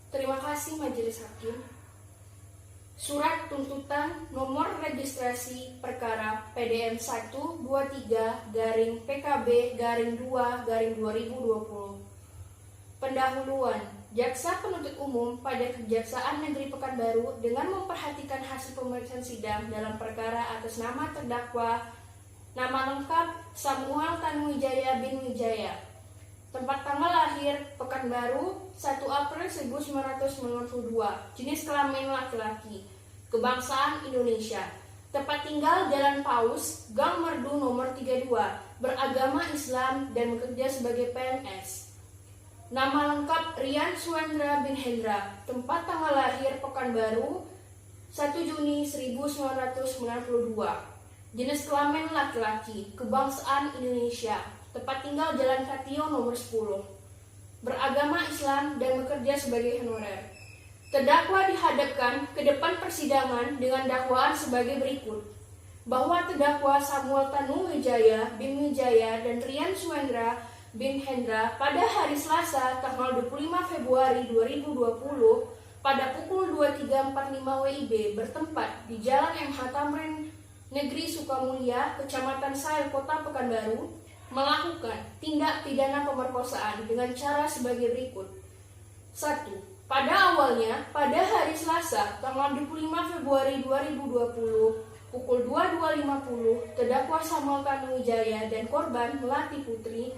Terima kasih Majelis Hakim. Surat tuntutan nomor registrasi perkara PDM 123-PKB-2-2020. Pendahuluan. Jaksa penuntut umum pada Kejaksaan Negeri Pekanbaru dengan memperhatikan hasil pemeriksaan sidang dalam perkara atas nama terdakwa, nama lengkap Samuel Tanuwijaya bin Wijaya, tempat tanggal lahir Pekanbaru 1 April 1992, jenis kelamin laki-laki, kebangsaan Indonesia, tempat tinggal Jalan Paus, Gang Merdu nomor 32, beragama Islam dan bekerja sebagai PNS. Nama lengkap Rian Suendra bin Hendra, tempat tanggal lahir Pekanbaru 1 Juni 1992, jenis kelamin laki-laki, kebangsaan Indonesia, tempat tinggal Jalan Katio nomor 10, beragama Islam dan bekerja sebagai honorer. Terdakwa dihadapkan ke depan persidangan dengan dakwaan sebagai berikut, bahwa terdakwa Samuel Tanuwijaya bin Wijaya dan Rian Suendra bin Hendra pada hari Selasa tanggal 25 Februari 2020 pada pukul 23.45 WIB bertempat di Jalan MH Tamrin Negeri Sukamulya, Kecamatan Sail, Kota Pekanbaru, melakukan tindak pidana pemerkosaan dengan cara sebagai berikut. 1. Pada awalnya, pada hari Selasa tanggal 25 Februari 2020 pukul 22.50, terdakwa Samuel Tanuwijaya dan korban Melati Putri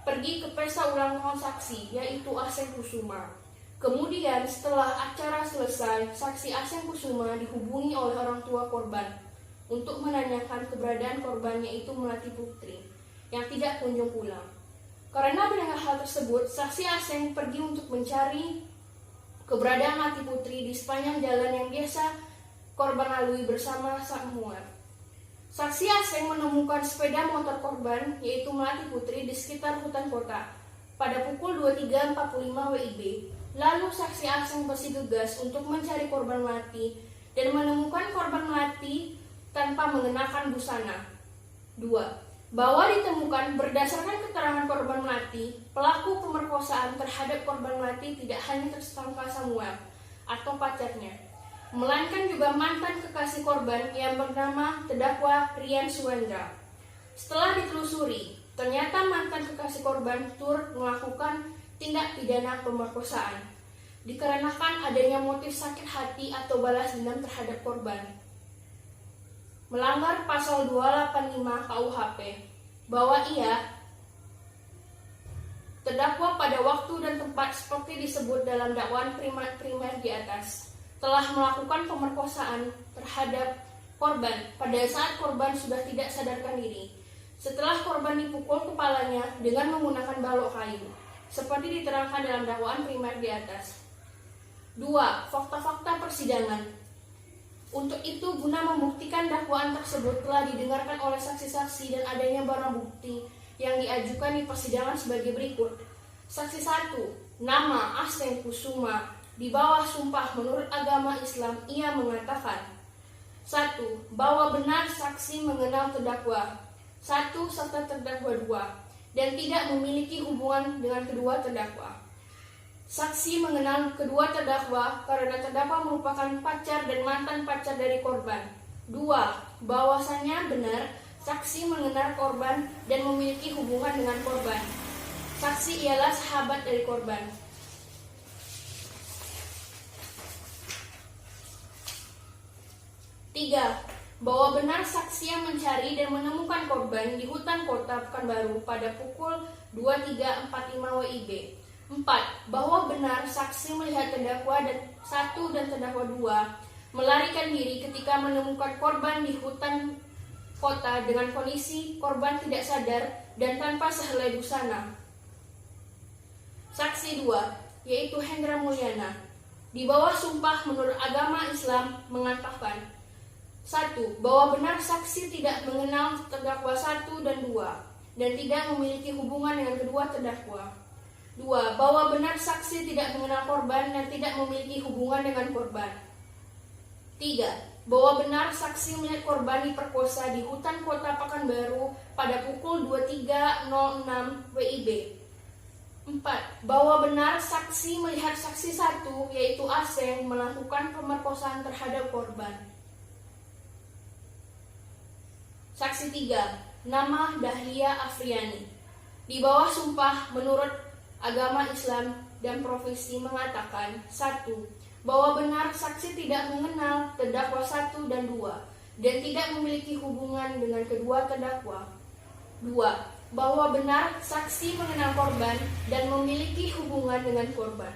pergi ke pesta ulang tahun saksi, yaitu Aseng Kusuma. Kemudian setelah acara selesai, saksi Aseng Kusuma dihubungi oleh orang tua korban untuk menanyakan keberadaan korbannya, yaitu Melati Putri, yang tidak kunjung pulang. Karena mendengar hal tersebut, saksi Aseng pergi untuk mencari keberadaan Melati Putri di sepanjang jalan yang biasa korban lalui bersama Samuel. Saksi Aseng menemukan sepeda motor korban, yaitu Melati Putri, di sekitar hutan kota pada pukul 23.45 WIB. Lalu saksi Aseng bergegas untuk mencari korban Melati dan menemukan korban Melati tanpa mengenakan busana. 2. Bahwa ditemukan berdasarkan keterangan korban Melati, pelaku pemerkosaan terhadap korban Melati tidak hanya tersangka Samuel atau pacarnya, melainkan juga mantan kekasih korban yang bernama terdakwa Rian Suendra. Setelah ditelusuri, ternyata mantan kekasih korban turut melakukan tindak pidana pemerkosaan dikarenakan adanya motif sakit hati atau balas dendam terhadap korban, melanggar pasal 285 KUHP, bahwa ia terdakwa pada waktu dan tempat seperti disebut dalam dakwaan primer di atas telah melakukan pemerkosaan terhadap korban pada saat korban sudah tidak sadarkan diri, setelah korban dipukul kepalanya dengan menggunakan balok kayu, seperti diterangkan dalam dakwaan primer di atas. 2. Fakta-fakta persidangan. Untuk itu, guna membuktikan dakwaan tersebut telah didengarkan oleh saksi-saksi dan adanya barang bukti yang diajukan di persidangan sebagai berikut. Saksi 1. Nama Aseng Kusuma. Di bawah sumpah menurut agama Islam, ia mengatakan: 1. Bahwa benar saksi mengenal terdakwa 1 serta terdakwa 2 dan tidak memiliki hubungan dengan kedua terdakwa. Saksi mengenal kedua terdakwa karena terdakwa merupakan pacar dan mantan pacar dari korban. 2. Bahwasanya benar saksi mengenal korban dan memiliki hubungan dengan korban. Saksi ialah sahabat dari korban. 3. Bahwa benar saksi yang mencari dan menemukan korban di hutan kota Pekanbaru pada pukul 23.45 WIB. 4. Bahwa benar saksi melihat terdakwa 1 dan terdakwa 2 melarikan diri ketika menemukan korban di hutan kota dengan kondisi korban tidak sadar dan tanpa sehelai busana. Saksi 2, yaitu Hendra Mulyana, di bawah sumpah menurut agama Islam mengatakan: 1. Bahwa benar saksi tidak mengenal terdakwa 1 dan 2 dan tidak memiliki hubungan dengan kedua terdakwa. 2. Bahwa benar saksi tidak mengenal korban dan tidak memiliki hubungan dengan korban. 3. Bahwa benar saksi melihat korban diperkosa di hutan kota Pekanbaru pada pukul 23.06 WIB. 4. Bahwa benar saksi melihat saksi 1, yaitu Aseng, melakukan pemerkosaan terhadap korban. Saksi 3. Nama Dahlia Afriani. Di bawah sumpah menurut agama Islam dan profesi mengatakan 1. Bahwa benar saksi tidak mengenal terdakwa 1 dan 2 dan tidak memiliki hubungan dengan kedua terdakwa. 2. Bahwa benar saksi mengenal korban dan memiliki hubungan dengan korban.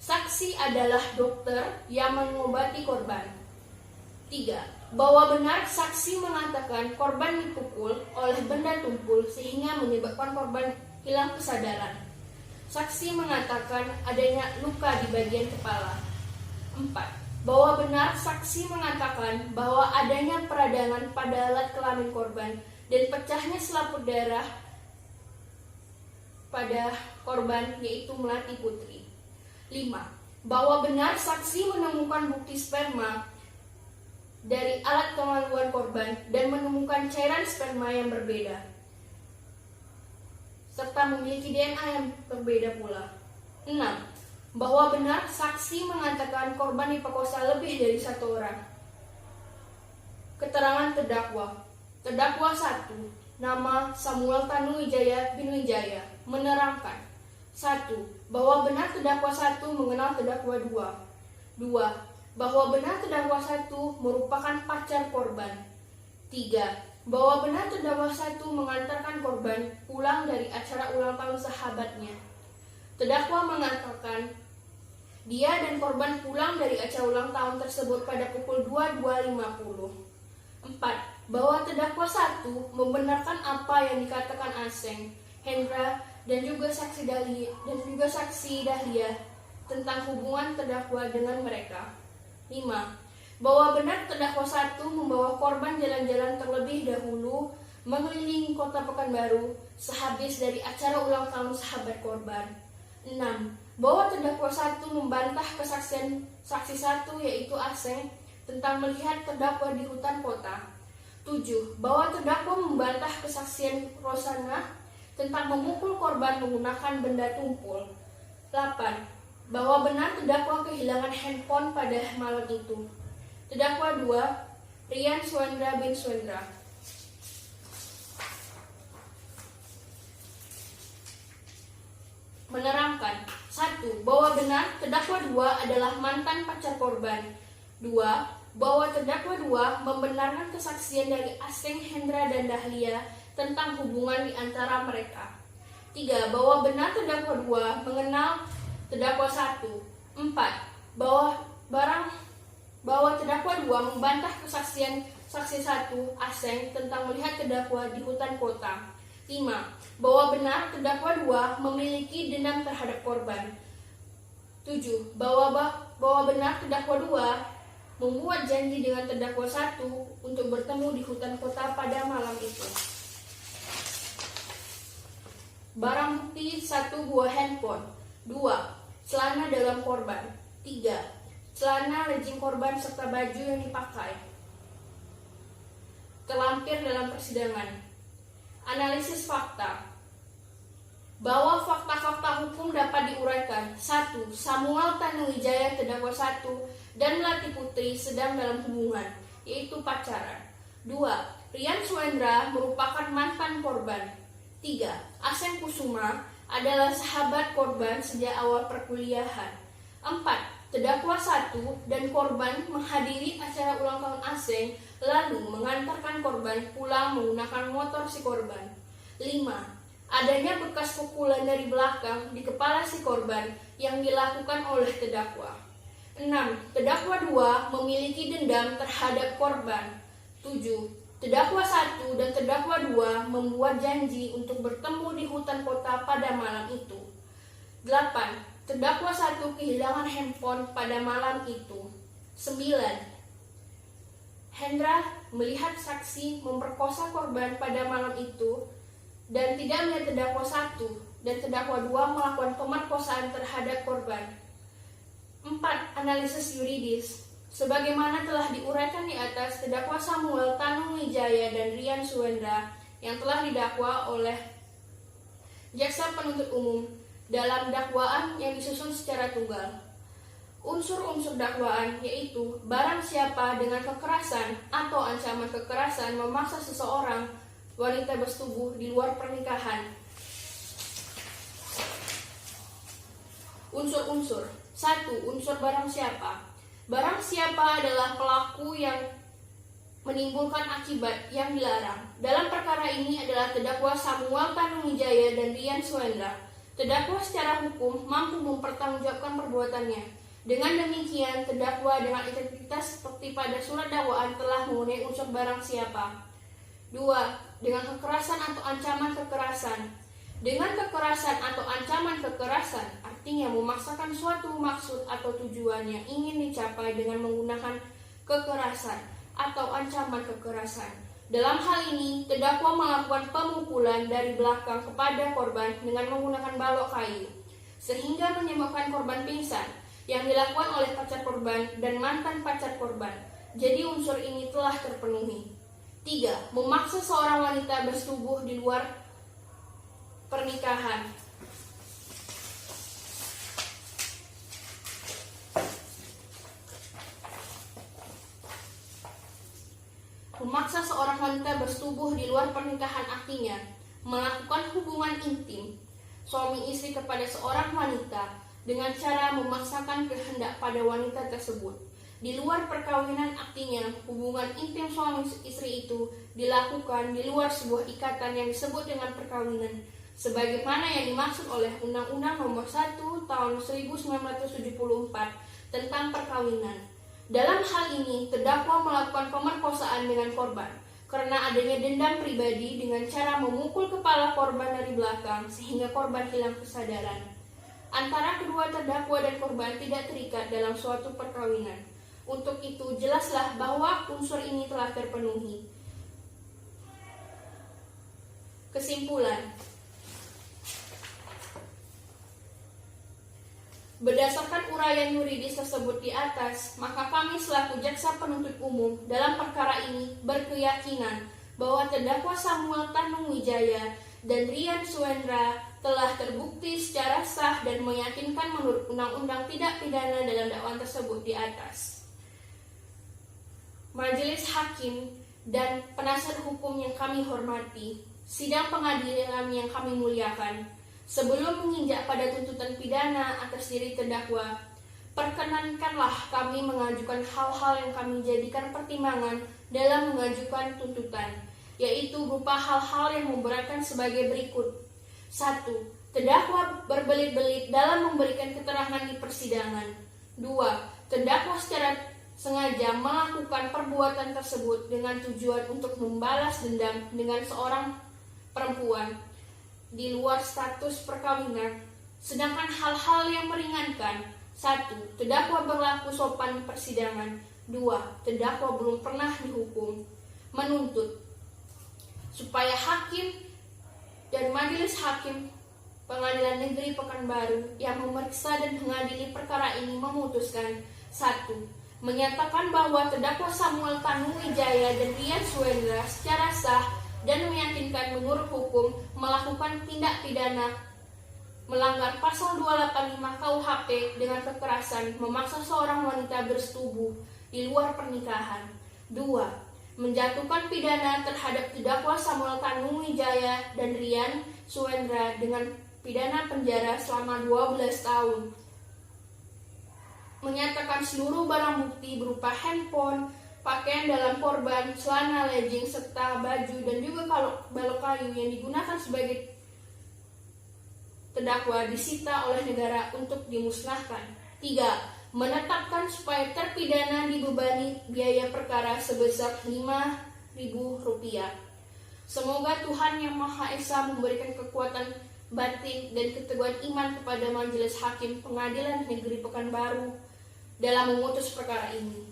Saksi adalah dokter yang mengobati korban. 3. Bahwa benar saksi mengatakan korban dipukul oleh benda tumpul sehingga menyebabkan korban hilang kesadaran. Saksi mengatakan adanya luka di bagian kepala. 4. Bahwa benar saksi mengatakan bahwa adanya peradangan pada alat kelamin korban dan pecahnya selaput darah pada korban, yaitu Melati Putri. 5. Bahwa benar saksi menemukan bukti sperma dari alat kemaluan korban dan menemukan cairan sperma yang berbeda, serta memiliki DNA yang berbeda pula. 6. Bahwa benar saksi mengatakan korban diperkosa lebih dari 1 orang. Keterangan terdakwa. Terdakwa 1. Nama Samuel Tanuwijaya bin Wijaya menerangkan 1. Bahwa benar terdakwa 1 mengenal terdakwa 2. 2. Bahwa benar terdakwa 1 merupakan pacar korban. 3. Bahwa benar terdakwa 1 mengantarkan korban pulang dari acara ulang tahun sahabatnya. Terdakwa mengatakan dia dan korban pulang dari acara ulang tahun tersebut pada pukul 22.50. 4. Bahwa terdakwa 1 membenarkan apa yang dikatakan Aseng, Hendra, dan juga saksi Dahlia tentang hubungan terdakwa dengan mereka. 5. Bahwa benar terdakwa 1 membawa korban jalan-jalan terlebih dahulu mengelilingi kota Pekanbaru sehabis dari acara ulang tahun sahabat korban. 6. Bahwa terdakwa 1 membantah kesaksian saksi 1, yaitu Aseng, tentang melihat terdakwa di hutan kota. 7. Bahwa terdakwa membantah kesaksian Rosana tentang memukul korban menggunakan benda tumpul. 8. Bahwa benar terdakwa kehilangan handphone pada malam itu. Terdakwa 2. Rian Suendra bin Suendra menerangkan 1. Bahwa benar terdakwa 2 adalah mantan pacar korban. 2. Bahwa terdakwa 2 membenarkan kesaksian dari Aseng, Hendra, dan Dahlia tentang hubungan di antara mereka. 3. Bahwa benar terdakwa 2 mengenal terdakwa 1. 4. Bahwa terdakwa 2 membantah kesaksian saksi 1, Aseng, tentang melihat terdakwa di hutan kota. 5. Bahwa benar terdakwa 2 memiliki dendam terhadap korban. 7. Bahwa benar terdakwa 2 membuat janji dengan terdakwa 1 untuk bertemu di hutan kota pada malam itu. Barang bukti 1 buah handphone. 2. Celana dalam korban. 3. Celana legging korban serta baju yang dipakai. Terlampir dalam persidangan. Analisis fakta. Bahwa fakta-fakta hukum dapat diuraikan. 1. Samuel Tanuwijaya terdakwa 1 dan Melati Putri sedang dalam hubungan, yaitu pacaran. 2. Rian Suendra merupakan mantan korban. 3. Aseng Kusuma adalah sahabat korban sejak awal perkuliahan. 4. Terdakwa 1 dan korban menghadiri acara ulang tahun Aseng lalu mengantarkan korban pulang menggunakan motor si korban. 5. Adanya bekas pukulan dari belakang di kepala si korban yang dilakukan oleh terdakwa. 6. Terdakwa 2 memiliki dendam terhadap korban. 7. Terdakwa 1 dan terdakwa 2 membuat janji untuk bertemu di hutan kota pada malam itu. 8. Terdakwa 1 kehilangan handphone pada malam itu. 9. Hendra melihat saksi memperkosa korban pada malam itu dan tidak melihat terdakwa 1 dan terdakwa 2 melakukan pemerkosaan terhadap korban. 4. Analisis yuridis. Sebagaimana telah diuraikan di atas, terdakwa Samuel Tanuwijaya dan Rian Suendra yang telah didakwa oleh jaksa penuntut umum dalam dakwaan yang disusun secara tunggal. Unsur-unsur dakwaan yaitu barang siapa dengan kekerasan atau ancaman kekerasan memaksa seseorang wanita bersetubuh di luar pernikahan. Unsur-unsur. 1. Unsur barang siapa. Barang siapa adalah pelaku yang menimbulkan akibat yang dilarang. Dalam perkara ini adalah terdakwa Samuel Tanuwijaya dan Rian Suendra. Terdakwa secara hukum mampu mempertanggungjawabkan perbuatannya. Dengan demikian, terdakwa dengan integritas seperti pada surat dakwaan telah memenuhi unsur barang siapa. 2. Dengan kekerasan atau ancaman kekerasan. Dengan kekerasan atau ancaman kekerasan, artinya memaksakan suatu maksud atau tujuan yang ingin dicapai dengan menggunakan kekerasan atau ancaman kekerasan. Dalam hal ini, terdakwa melakukan pemukulan dari belakang kepada korban dengan menggunakan balok kayu, sehingga menyebabkan korban pingsan, yang dilakukan oleh pacar korban dan mantan pacar korban. Jadi unsur ini telah terpenuhi. 3. Memaksa seorang wanita bersetubuh di luar pernikahan. Memaksa seorang wanita bersetubuh di luar pernikahan artinya melakukan hubungan intim suami istri kepada seorang wanita dengan cara memaksakan kehendak pada wanita tersebut. Di luar perkawinan artinya hubungan intim suami istri itu dilakukan di luar sebuah ikatan yang disebut dengan perkawinan, sebagaimana yang dimaksud oleh Undang-Undang Nomor 1 Tahun 1974 tentang perkawinan. Dalam hal ini, terdakwa melakukan pemerkosaan dengan korban karena adanya dendam pribadi dengan cara memukul kepala korban dari belakang sehingga korban hilang kesadaran. Antara kedua terdakwa dan korban tidak terikat dalam suatu perkawinan. Untuk itu, jelaslah bahwa unsur ini telah terpenuhi. Kesimpulan. Berdasarkan uraian yuridis tersebut di atas, maka kami selaku jaksa penuntut umum dalam perkara ini berkeyakinan bahwa terdakwa Samuel Tanuwijaya dan Rian Suendra telah terbukti secara sah dan meyakinkan menurut undang-undang tidak pidana dalam dakwaan tersebut di atas. Majelis hakim dan penasihat hukum yang kami hormati, sidang pengadilan yang kami muliakan, sebelum menginjak pada tuntutan pidana atas diri terdakwa, perkenankanlah kami mengajukan hal-hal yang kami jadikan pertimbangan dalam mengajukan tuntutan, yaitu berupa hal-hal yang memberatkan sebagai berikut. 1. Terdakwa berbelit-belit dalam memberikan keterangan di persidangan. 2. Terdakwa secara sengaja melakukan perbuatan tersebut dengan tujuan untuk membalas dendam dengan seorang perempuan di luar status perkawinan. Sedangkan hal-hal yang meringankan. 1. Terdakwa berlaku sopan di persidangan. 2. Terdakwa belum pernah dihukum. Menuntut supaya hakim dan majelis hakim Pengadilan Negeri Pekanbaru yang memeriksa dan mengadili perkara ini memutuskan. 1. Menyatakan bahwa terdakwa Samuel Tanuwijaya dan Rian Suendra secara sah dan meyakinkan menurut hukum melakukan tindak pidana melanggar pasal 285 KUHP dengan kekerasan memaksa seorang wanita bersetubuh di luar pernikahan. 2. Menjatuhkan pidana terhadap terdakwa Samuel Tanuwijaya dan Rian Suendra dengan pidana penjara selama 12 tahun. Menyatakan seluruh barang bukti berupa handphone, pakaian dalam korban, celana legging, serta baju dan juga balok kayu yang digunakan sebagai terdakwa disita oleh negara untuk dimusnahkan. 3. Menetapkan supaya terpidana dibebani biaya perkara sebesar Rp5.000. Semoga Tuhan Yang Maha Esa memberikan kekuatan batin dan keteguhan iman kepada Majelis Hakim Pengadilan Negeri Pekanbaru dalam memutus perkara ini.